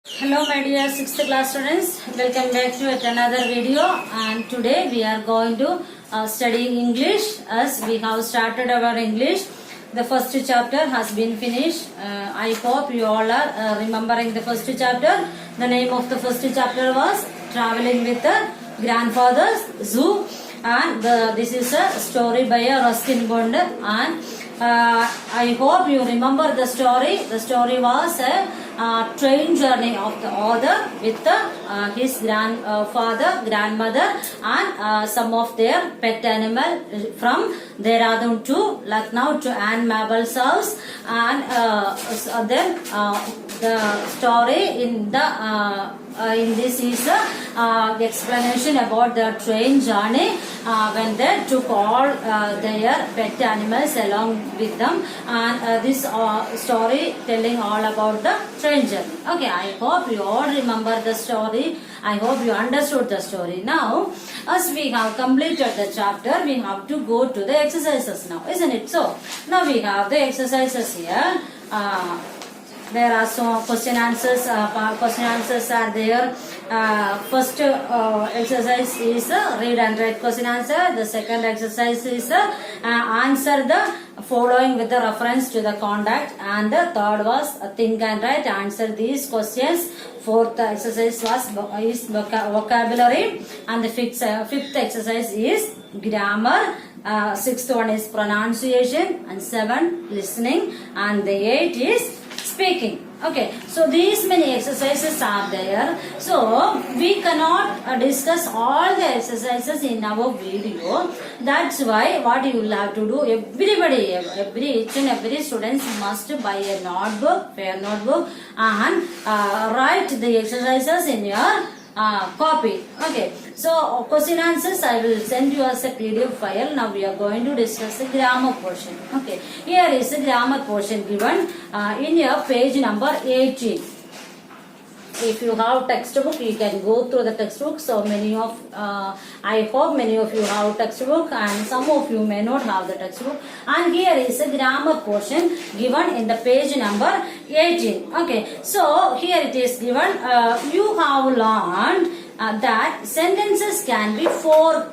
Hello my dear 6th class students, welcome back to yet another video, and today we are going to study English as we have started our English. The first chapter has been finished. I hope you all are remembering the first chapter. The name of the first chapter was Traveling with the Grandfather's Zoo, and this is a story by Ruskin Bond, and I hope you remember the story. The story was a train journey of the author with his grandfather, grandmother, and some of their pet animal from Dehradun to Lucknow to Anne Mabel's house, and then the story in this is the explanation about the train journey when they took all their pet animals along with them, and this story telling all about the train journey. Okay, I hope you all remember the story. I hope you understood the story. Now, as we have completed the chapter, we have to go to the exercises now, isn't it? So, now we have the exercises here. There are some question answers are there. First exercise is read and write question answer. The second exercise is answer the following with the reference to the conduct, and the third was think and write, answer these questions. Fourth exercise is vocabulary, and the fifth exercise is grammar. Sixth one is pronunciation, and seven listening, and the eighth is speaking. Okay, so these many exercises are there. So we cannot discuss all the exercises in our video. That's why what you will have to do, everybody, each and every students must buy a notebook, fair notebook, and write the exercises in your copy. Okay, so question answers I will send you as a PDF file. Now we are going to discuss the grammar portion. Okay, here is the grammar portion given in your page number 18. If you have textbook, you can go through the textbook. So many of I hope many of you have textbook, and some of you may not have the textbook. And here is a grammar portion given in the page number 18. Okay, so here it is given. You have learned that sentences can be four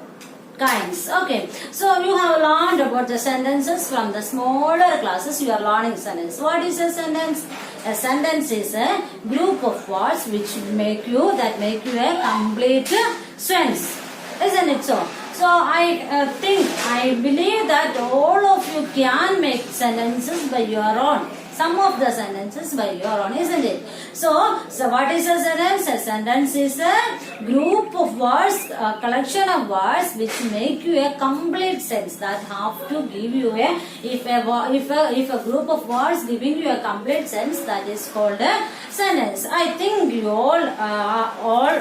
kinds. Okay, so you have learned about the sentences from the smaller classes. You are learning sentence. What is a sentence? A sentence is a group of words which make you a complete sentence, isn't it so? So I believe that all of you can make sentences by your own. Some of the sentences by your own, isn't it? So what is a sentence? A sentence is a group of words, a collection of words which make you a complete sense. That have to give you if a group of words giving you a complete sense, that is called a sentence. I think you all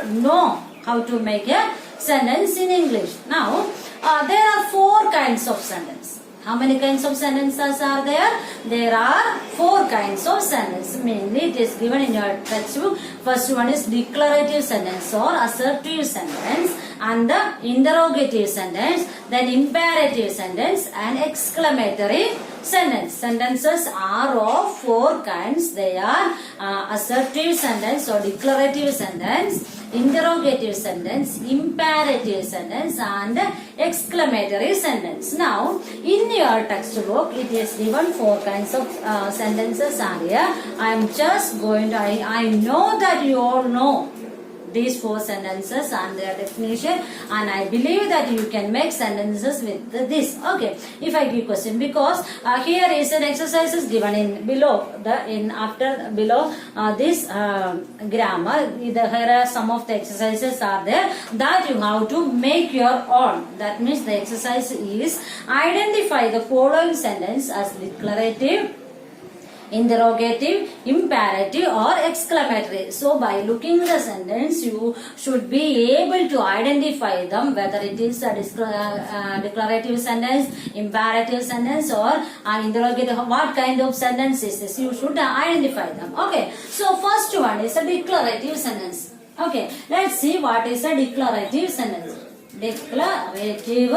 know how to make a sentence in English. Now there are four kinds of sentence. How many kinds of sentences are there? There are four kinds of sentence. Mainly it is given in your textbook. First one is declarative sentence or assertive sentence, and the interrogative sentence, then imperative sentence, and exclamatory sentence. Sentences are of four kinds. They are assertive sentence or declarative sentence, interrogative sentence, imperative sentence, and exclamatory sentence. Now, in your textbook, it is given four kinds of sentences are here. I am just going to, I know that you all know these four sentences and their definition, and I believe that you can make sentences with this. Okay, if I give question, because here is an exercise is given in below this grammar. Here are some of the exercises are there that you have to make your own. That means the exercise is identify the following sentence as declarative, interrogative, imperative, or exclamatory. So by looking the sentence, you should be able to identify them, whether it is a declarative sentence, imperative sentence, or interrogative. What kind of sentence is this? You should identify them. Okay, so first one is a declarative sentence. Okay, let's see what is a declarative sentence. Declarative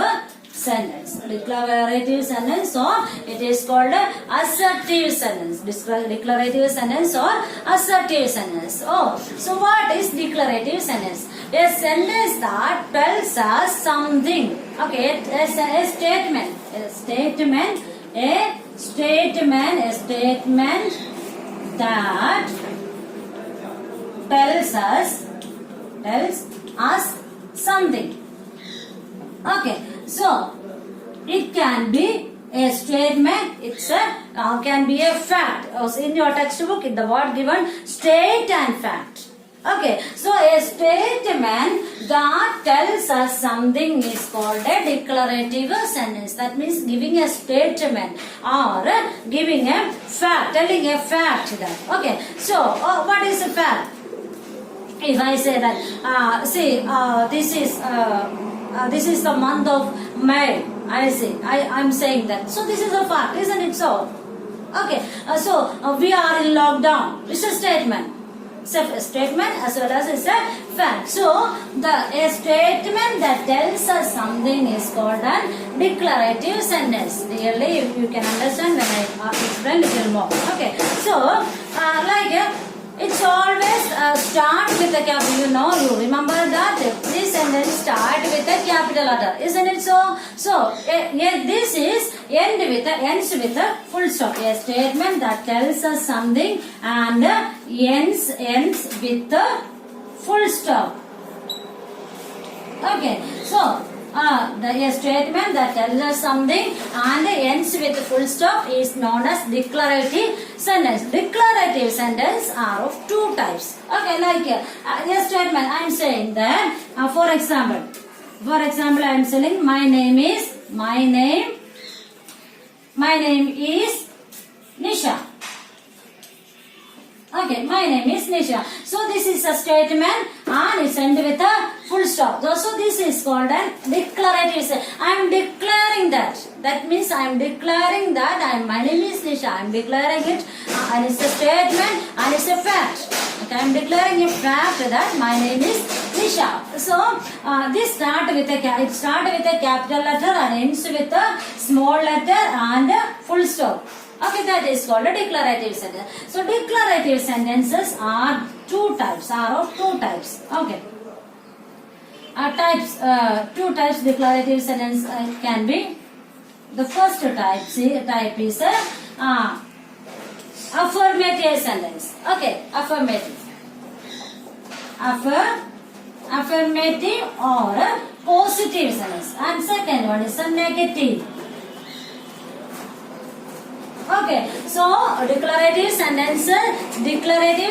sentence. Declarative sentence or it is called assertive sentence. Declarative sentence or assertive sentence. Oh, so what is declarative sentence? A sentence that tells us something. Okay, a statement. A statement that tells us something. Okay, so it can be a statement, it's a can be a fact. In your textbook, in the word given state and fact. Okay, so a statement that tells us something is called a declarative sentence. That means giving a statement or giving a fact, telling a fact that. Okay, so what is a fact? If I say that, this is the month of May. I'm saying that. So this is a fact, isn't it so? Okay, we are in lockdown. It's a statement. It's a statement as well as it's a fact. So a statement that tells us something is called a declarative sentence. Really, you can understand when I explain a little more. Okay, so it's always start with a capital. You remember that this sentence start with a capital letter, isn't it so? So this is ends with a full stop. A statement that tells us something and ends with a full stop. Okay, so a statement that tells us something and ends with a full stop is known as declarative sentence. Declarative sentence are of two types. Okay, like a statement, I am saying that, for example, I am saying my name is Nisha. Okay, my name is Nisha. So this is a statement and it's ended with a full stop. So this is called a declarative. I am declaring that. That means I am declaring that my name is Nisha. I am declaring it and it's a statement and it's a fact. Okay, I am declaring a fact that my name is Nisha. So this start with a capital letter and ends with a small letter and a full stop. Okay, that is called a declarative sentence. So declarative sentences are of two types. Okay. Two types declarative sentence can be. The first type is affirmative sentence. Okay, affirmative or positive sentence. And second one is a negative. Okay, so declarative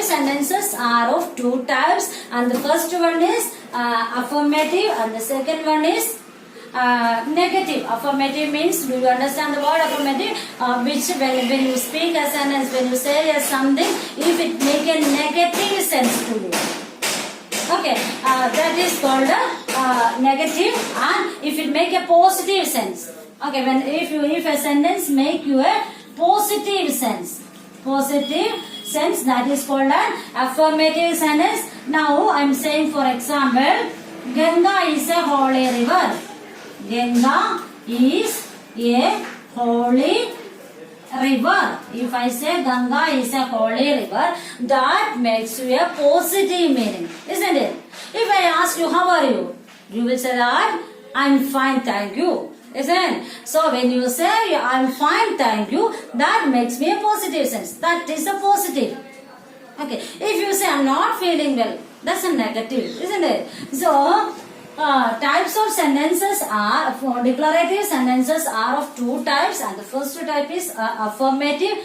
sentences are of two types, and the first one is affirmative and the second one is negative. Affirmative means, do you understand the word affirmative? Which when you speak a sentence, when you say something, if it make a negative sense to you. Okay, that is called negative, and if it make a positive sense. Okay, if a sentence make you a positive sense, that is called an affirmative sentence. Now I am saying, for example, Ganga is a holy river. Ganga is a holy river. If I say Ganga is a holy river, that makes you a positive meaning, isn't it? If I ask you, how are you? You will say that I am fine, thank you. Isn't? So when you say I am fine, thank you, that makes me a positive sense. That is a positive. Okay. If you say I am not feeling well, that's a negative, isn't it? So types of sentences are, declarative sentences are of two types, and the first type is affirmative,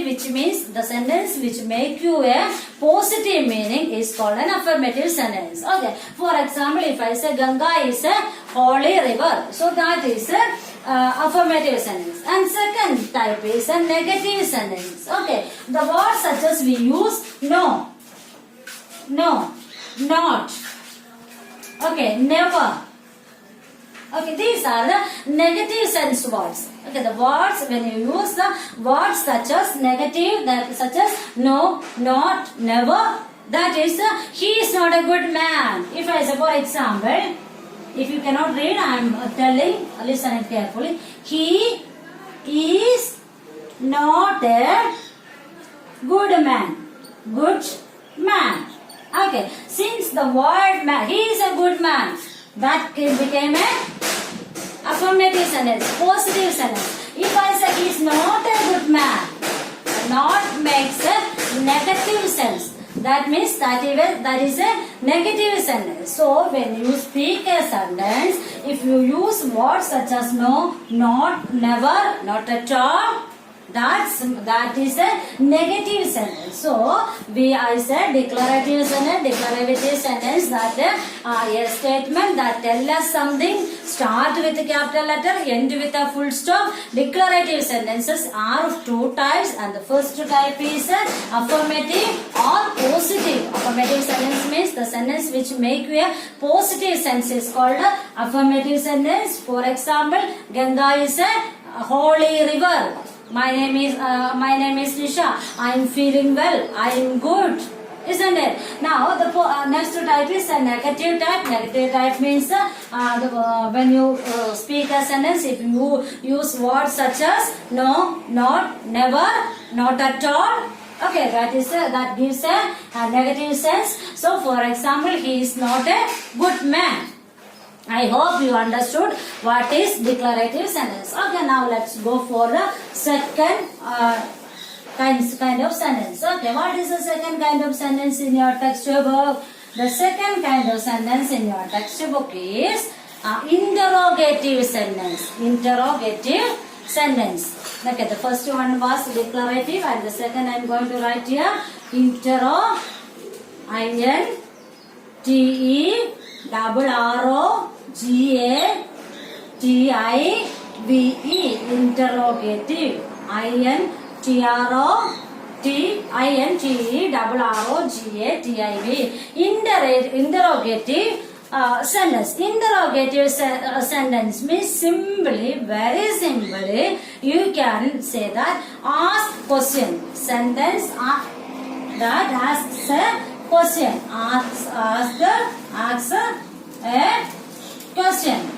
which means the sentence which make you a positive meaning is called an affirmative sentence. Okay, for example, if I say Ganga is a holy river, so that is a affirmative sentence. And second type is a negative sentence. Okay, the words such as we use no, not, okay, never. Okay, these are the negative sense words. Okay, the words, when you use the words such as negative, such as no, not, never, that is, he is not a good man. If I say, for example, If you cannot read, I am telling, listen it carefully. He is not a good man. Good man. Okay. Since the word man, he is a good man, that became a affirmative sentence, positive sentence. If I say he is not a good man, not makes a negative sense. That means that is a negative sentence. So when you speak a sentence, if you use words such as no, not, never, not at all, that is a negative sentence. So I said declarative sentence, that a statement that tells us something, start with a capital letter, end with a full stop. Declarative sentences are of two types, and the first type is affirmative or positive. Affirmative sentence means the sentence which make a positive sense is called affirmative sentence. For example, Ganga is a holy river. My name is Nisha. I am feeling well. I am good. Isn't it? Now the next type is a negative type. Negative type means when you speak a sentence, if you use words such as no, not, never, not at all. Okay, that gives a negative sense. So for example, he is not a good man. I hope you understood what is declarative sentence. Okay, now let's go for the second kind of sentence. Okay, what is the second kind of sentence in your textbook? The second kind of sentence in your textbook is interrogative sentence. Interrogative sentence. Okay, the first one was declarative, and the second I am going to write here interrogative. Interrogative. Interrogative sentence. Interrogative sentence means simply, very simply, you can say that ask question. Sentence that asks a question. Asks a question.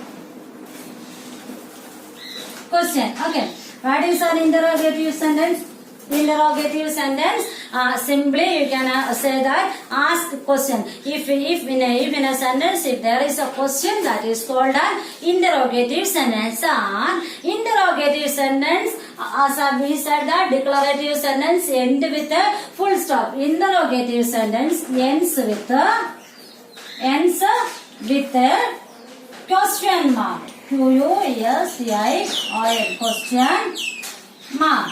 Okay. What is an interrogative sentence? Interrogative sentence, simply you can say that ask question. If in a sentence, if there is a question, that is called an interrogative sentence. And interrogative sentence, as we said, that declarative sentence end with a full stop. Interrogative sentence ends with a question mark. QUSTION, question mark.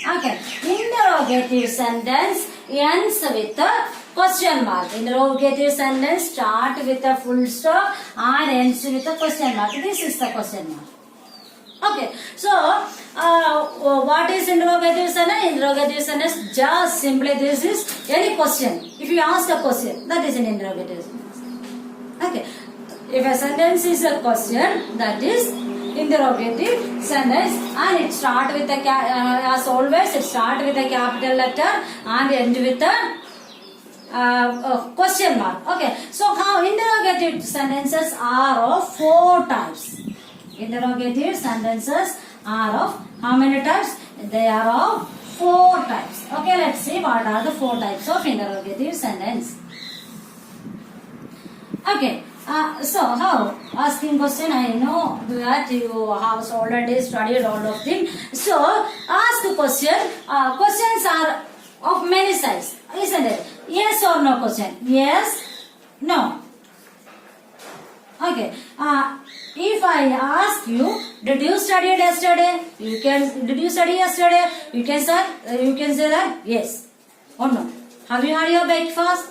Okay. Interrogative sentence ends with a question mark. Interrogative sentence start with a full stop and ends with a question mark. This is the question mark. Okay. So, what is interrogative sentence? Interrogative sentence just simply this is any question. If you ask a question, that is an interrogative sentence. Okay. If a sentence is a question, that is interrogative sentence, and it start with a as always it start with a capital letter and end with a question mark. Okay, so how interrogative sentences are of 4 types. Interrogative sentences are of how many types? They are of 4 types. Okay, let's see what are the 4 types of interrogative sentence. Okay. So how asking question, I know that you have already studied all of them. So ask question. Questions are of many sizes, isn't it? Yes or no question? Yes, no. Okay. If I ask you, did you study yesterday? Did you study yesterday? You can say that yes or no. Have you had your breakfast?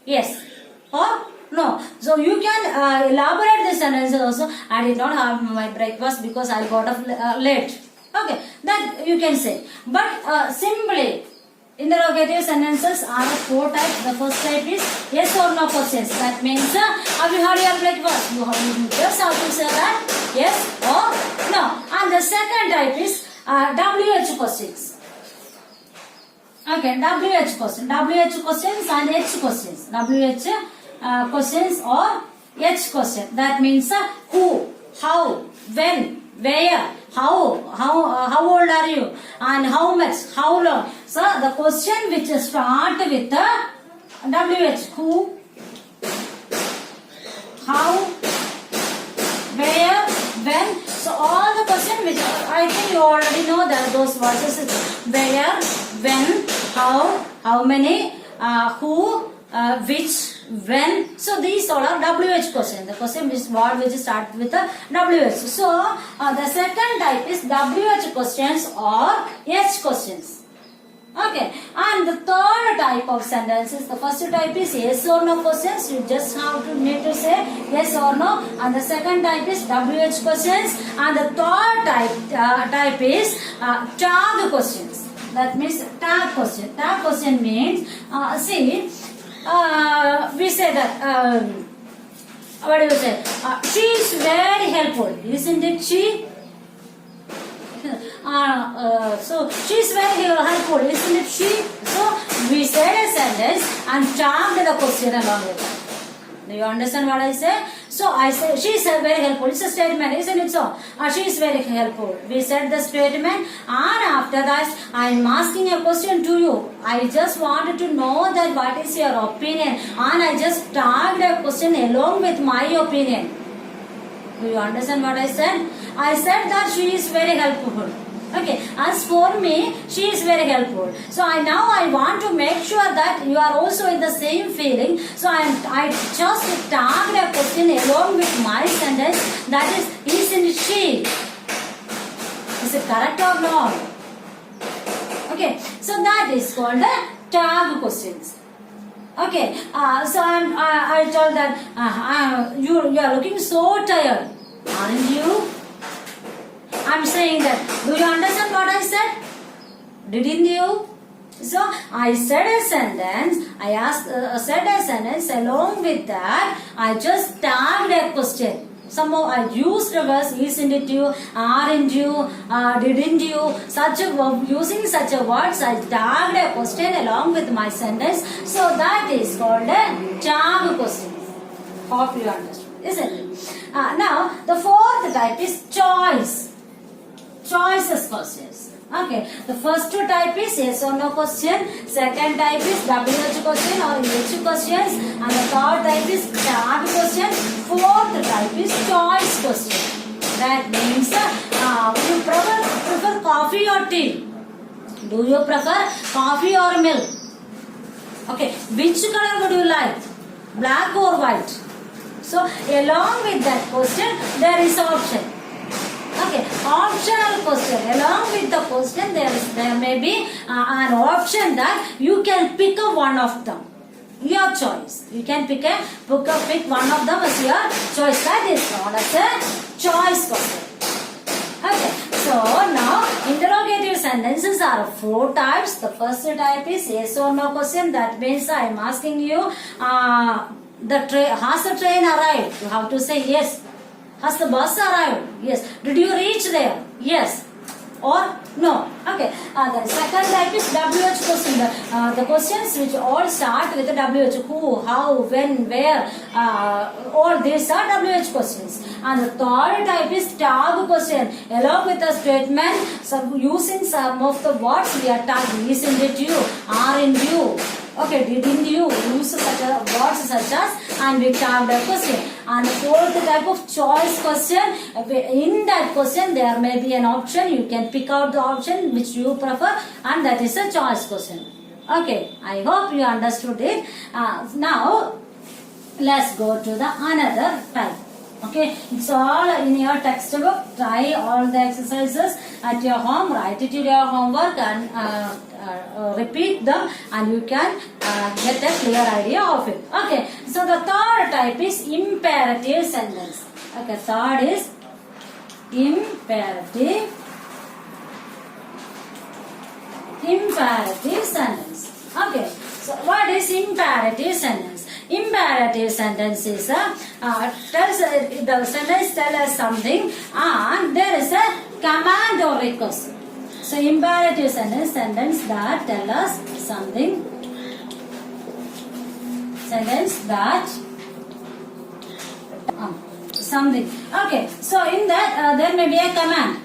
Yes or no. So you can elaborate this sentence also. I did not have my breakfast because I got up late. Okay, that you can say. But simply, interrogative sentences are of 4 types. The first type is yes or no questions. That means, have you had your breakfast? You just have to say that yes or no. And the second type is WH questions. Okay, WH questions and H questions. WH questions or H question. That means who, how, when, where, how old are you, and how much, how long. So the question which start with the WH, who, how, where, when. So all the question which I think you already know that those words is where, when, how many, who, which, when. So these all are WH questions. The question is what which start with the WH. So the second type is WH questions or H questions. Okay, and the third type of sentences, the first type is yes or no questions. You just have to need to say yes or no. And the second type is WH questions. And the third type is tag questions. That means tag question. Tag question means we say that what do you say? She is very helpful, isn't it? She. So she is very helpful, isn't it? She. So we said a sentence and tagged the question along with that. Do you understand what I say? So I say she is very helpful. It's a statement, isn't it so? She is very helpful. We said the statement, and after that I am asking a question to you. I just wanted to know that what is your opinion, and I just tagged a question along with my opinion. Do you understand what I said? I said that she is very helpful. Okay, as for me, she is very helpful. So now I want to make sure that you are also in the same feeling. So I just tagged a question along with my sentence. That is, isn't she? Is it correct or not? Okay, so that is called the tag questions. Okay, so I told that you are looking so tired, aren't you? I'm saying that. Do you understand what I said? Didn't you? So I said a sentence. I said a sentence. Along with that, I just tagged a question. Somehow I used the words isn't it you, aren't you, didn't you, using such a words I tagged a question along with my sentence. So that is called a tag question. Hope you understood, isn't it? Now the fourth type is choice. Choices questions. Okay, the first two type is yes or no question, second type is WH question or H questions, and the third type is tag question, fourth type is choice question. That means you prefer coffee or tea? Do you prefer coffee or milk? Okay, which color would you like? Black or white? So along with that question there is option. Okay, optional question. Along with the question, there may be an option that you can pick one of them. Your choice. You can pick one of them as your choice. That is known as a choice question. Okay, so now interrogative sentences are four types. The first type is yes or no question. That means I am asking you, has the train arrived? You have to say yes. Has the bus arrived? Yes. Did you reach there? Yes. Or no. Okay. The second type is WH question. The questions which all start with the WH. Who, how, when, where. All these are WH questions. And the third type is tag question. Along with the statement, using some of the words we are tagging. Isn't it you? Aren't you? Okay, didn't you use such a words such as, and we tagged a question. And the fourth type of choice question, in that question there may be an option. You can pick out the option which you prefer, and that is a choice question. Okay, I hope you understood it. Now let's go to the another type. Okay, it's all in your textbook. Try all the exercises at your home. Write it in your homework and repeat them, and you can get a clear idea of it. Okay, so the third type is imperative sentence. Okay, third is imperative sentence. Okay, so what is imperative sentence? Imperative sentence is the sentence tells us something and there is a command or request. So imperative sentence that tell us something. Sentence that something. Okay, so in that there may be a command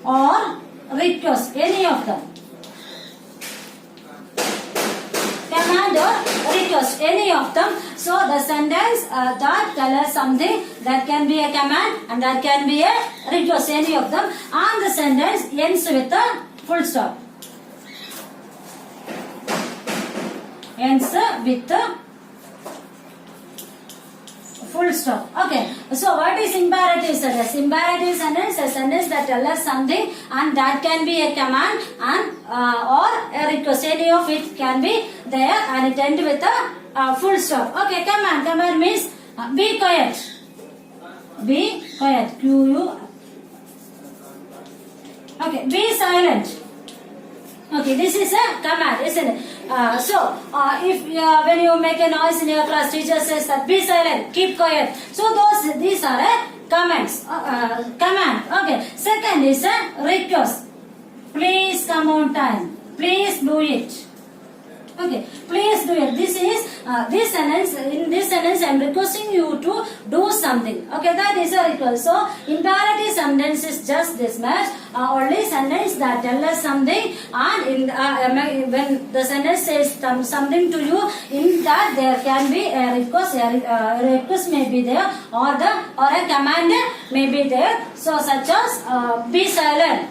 or request, any of them. Command or request, any of them. So the sentence that tells us something, that can be a command and that can be a request, any of them, and the sentence ends with a full stop. Ends with a full stop. Okay, so what is imperative sentence? Imperative sentence is a sentence that tells us something and that can be a command and or a request. Any of it can be there and it ends with a full stop. Okay, command means be quiet. Be quiet. Q-U. Okay, be silent. Okay, this is a command, isn't it? If when you make a noise in your class, teacher says that be silent, keep quiet. So these are commands. Command. Okay. Second is a request. Please come on time. Please do it. Okay, please do it. This is this sentence. In this sentence, I am requesting you to do something. Okay, that is a request. So imperative sentence is just this much. Only sentence that tells us something, and in when the sentence says something to you, in that there can be a request. A request may be there, or a command may be there. So such as be silent.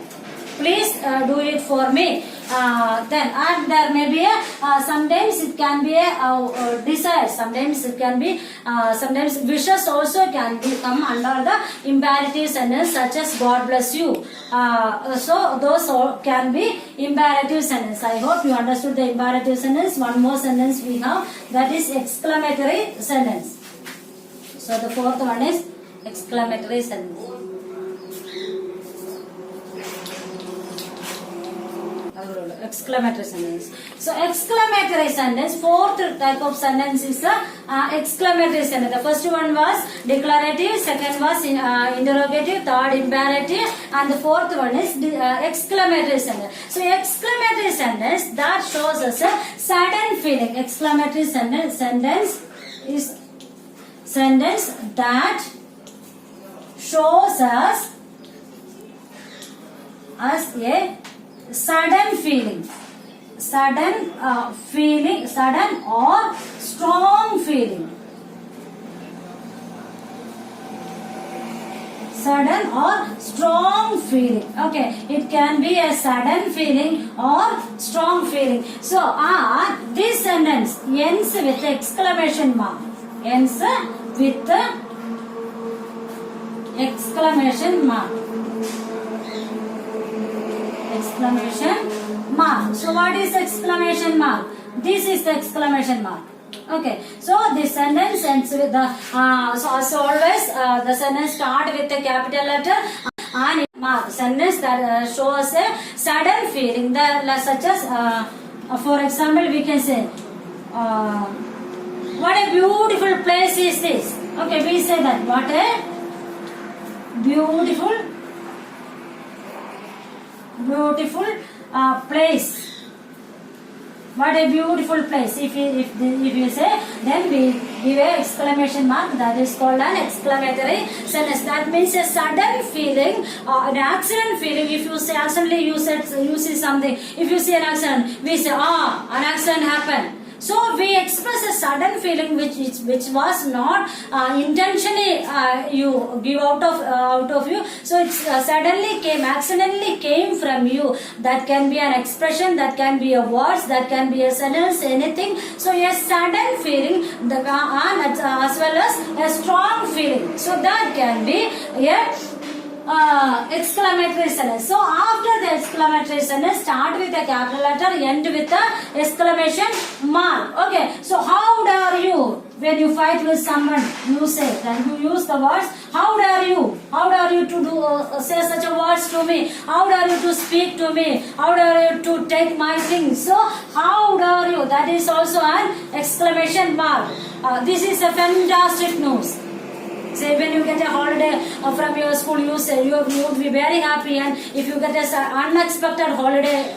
Please do it for me. Then and there may be a sometimes it can be a desire, sometimes it can be sometimes wishes also can be come under the imperative sentence, such as God bless you. So those all can be imperative sentence. I hope you understood the imperative sentence. One more sentence we have, that is exclamatory sentence. So the fourth one is exclamatory sentence. Exclamatory sentence. So exclamatory sentence, fourth type of sentence is exclamatory sentence. The first one was declarative, second was interrogative, third imperative, and the fourth one is exclamatory sentence. So exclamatory sentence that shows us a sudden feeling. Exclamatory sentence is sentence that shows us a sudden feeling, sudden or strong feeling, sudden or strong feeling. Okay, it can be a sudden feeling or strong feeling. So this sentence ends with exclamation mark. Ends with exclamation mark. Exclamation mark. So what is exclamation mark? This is the exclamation mark. Okay, so this sentence ends with the so always the sentence start with a capital letter and mark. Sentence that shows a sudden feeling, such as for example we can say what a beautiful place is this. Okay, we say that what a beautiful place. What a beautiful place. If you say, then we give a exclamation mark. That is called an exclamatory sentence. That means a sudden feeling, an accident feeling. If you say accidentally, you see something. If you see an accident, we say an accident happened. So we express a sudden feeling which was not intentionally you give out of you. So it suddenly came, accidentally came from you. That can be an expression, that can be a words, that can be a sentence, anything. So a sudden feeling, as well as a strong feeling. So that can be exclamatory sentence. So after the exclamatory sentence, start with a capital letter, end with a exclamation mark. Okay, so how dare you? When you fight with someone, you say, and you use the words, how dare you? How dare you to say such a words to me? How dare you to speak to me? How dare you to take my things? So how dare you? That is also an exclamation mark. This is a fantastic news. Say when you get a holiday from your school, you say you would be very happy, and if you get an unexpected holiday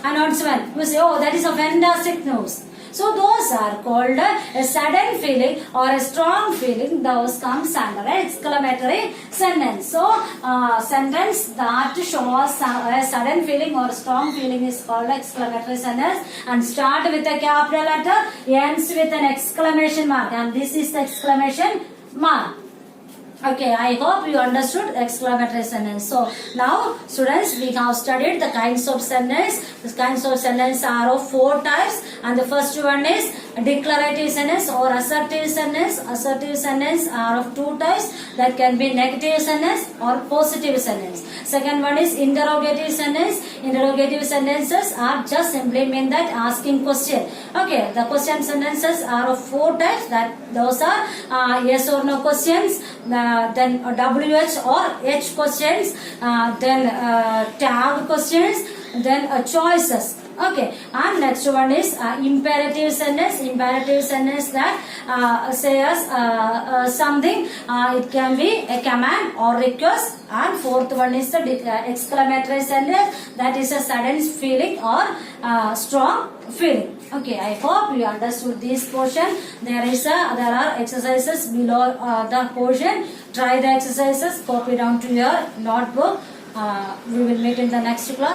announcement, you say, oh, that is a fantastic news. So those are called a sudden feeling or a strong feeling. Those comes under exclamatory sentence. So sentence that shows a sudden feeling or strong feeling is called exclamatory sentence, and start with a capital letter, ends with an exclamation mark, and this is the exclamation mark. Okay, I hope you understood exclamatory sentence. So now students, we have studied the kinds of sentence. The kinds of sentence are of 4 types, and the first one is declarative sentence or assertive sentence. Assertive sentence are of 2 types, that can be negative sentence or positive sentence. Second one is interrogative sentence. Interrogative sentences are just simply mean that asking question. Okay, the question sentences are of 4 types, that those are yes or no questions, then WH or H questions, then tag questions, then choices. Okay, and next one is imperative sentence. Imperative sentence that says something. It can be a command or request. And fourth one is the exclamatory sentence, that is a sudden feeling or strong feeling. Okay, I hope you understood this portion. There are exercises below the portion. Try the exercises, copy down to your notebook. We will meet in the next class.